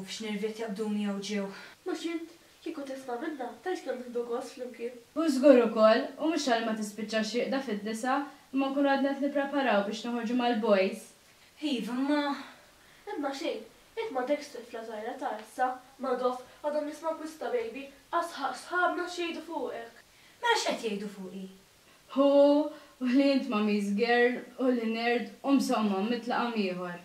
f'xnerviet jaqbduni jew ġew. Mhux int kieku tisma' minna, tgħid kemm nieħdu gost flimkien. U żgur ukoll, u mhux għal ma tispiċċa xieqda fid-disa, imma nkunu għadna nippreparaw biex noħorġu mal-boys. Iva, Imma xejn, jekk ma dekx tifla żgħira ta' issa, ma dof għadhom nisma' Kwista Baby, sħabna xejdu fuqek. mela x'qed jgħidu fuqi? Hu, u li int Mommy's girl, u li nerd, u msomma mitlaqam ieħor.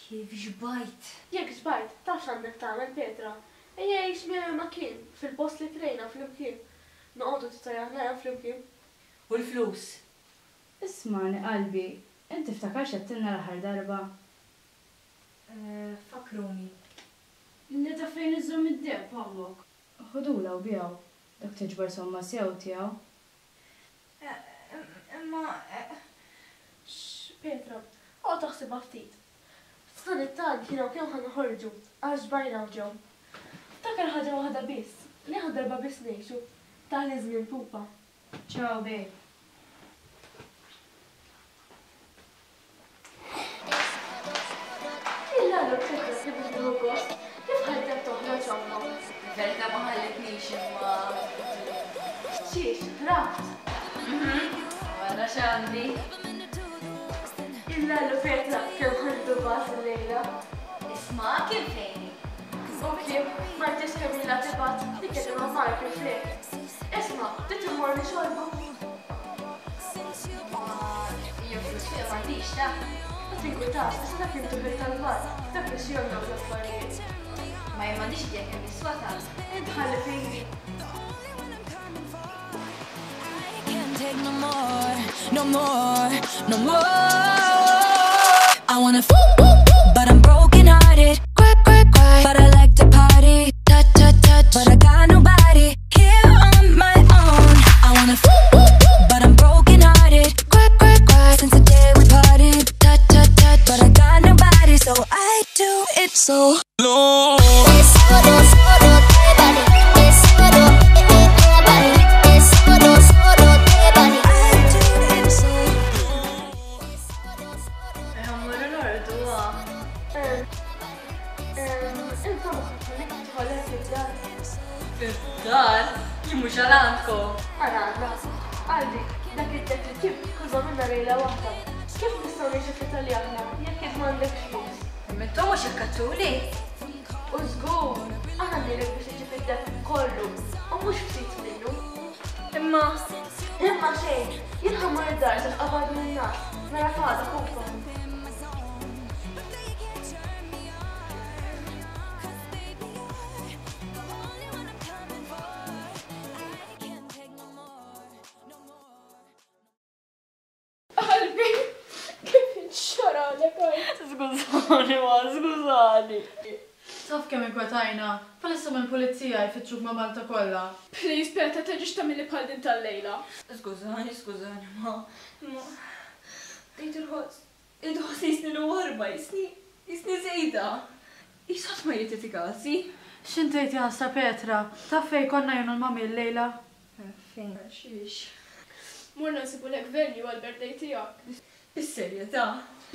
Kif ġbajt? Jekk żbajt, taf x'għandek tagħmel Petra. Ejja jismija ma kien, fil-post li trejna flimkien. Noqogħdu titajjaħna flimkien. U l-flus? Ismani qalbi, inti ftakar x'għedtilna l-aħħar darba. Fakruni. Li ta' fejn iżżomm id-deb hawnhekk. Ħudula u bjaw, dak tiġbar somma sew tiegħu. Imma Petra, taħsibha ftit. Stan it-tal kienu kemm ħanħorġu, għax bajna ġew. Ftakar ħaġa waħda biss, li darba biss ngħixu, tal żmien pupa. Ciao, babe. Illa l-Petra li bidu gost, kif ħaddem toħroġ ġomma? verita ma ħallitniex imma. Xiex, raft. Wara x'għandi. Illa l-Petra kemm ħaddu bas il-lejla. Isma' kien fejni. Kif, ma rtix kemm illa tibat, dik qed imma mark il-flek. Isma', trid immorni xorbu. Jew flus fiha m'għandix ta'. Tinku ta' issa kintu bil-talbar, dak biex jomna l-affarijiet. Ma m'għandix idea kemm jiswata. Intħalli fejni. Take no more, no more, no more. I wanna but I'm broken hearted. Cry, cry, cry, but I like to party. Touch, touch, touch, but I got nobody here on my own. I wanna but I'm broken hearted. Cry, cry, cry, since the day we parted. Touch, touch, touch, but I got nobody, so I do it so low. Dar, jien mhux għandkom. Għana, għaldi, dak id-detektiv kull minna lejla waħda. Kif nistgħu ngħixu fl-Italjana jekk qed m'għandekx flus? Immettom mhux ikkattuli. U żgur, aħna ngħidlek biex iġib id-deb kollu, u mhux ftit minnu. Imma Xejn, jien ħammar id-dar sa qabad minn nas, mela fada kufa. Skużani. Taf kemm inkwetajna, palissa minn pulizija jfittxuk ma' Malta kollha. Please, Petra, teġiġ tagħmilli bħal din tal-lejla. Skużani, ma. Dejt il-ħoss jisni l-warba, jisni zejda. Jisħat ma jititikasi. X'intejt jassa Petra, taf fej konna jenu l-mami l-lejla? Fejn, xiex. Murna nsibu lek venju għal-birthday tiegħek. Is-serjetà.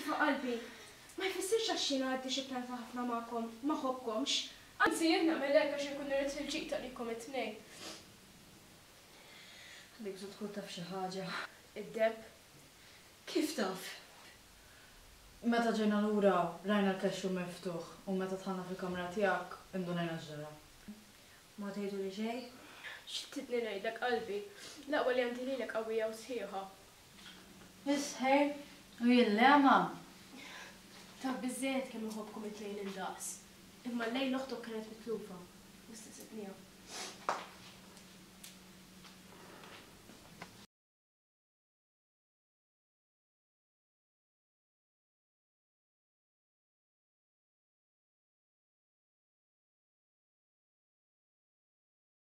Qalbi, ma jfissirx għax xina għaddi xi pjanta ħafna magħkom, ma ħobbkomx. Anzi, jien nagħmel hekk għax inkun irid fil-ġiq talikom it-tnejn. Dik tkun taf xi ħaġa. Id-deb. Kif taf? Meta ġejna lura rajna l-kexxu miftuħ u meta tħanna fil-kamra tiegħek indunajna x'ġara. Ma tgħidu li xejn? X'tidni ngħidlek qalbi, l-aqwa li għandi lilek qawwija u sħiħa. Isħej, u jillema. Ta' biżżejjed kemm iħobbkom it-lejl indaqs. Imma l-lejl oħtok kienet mitlufa.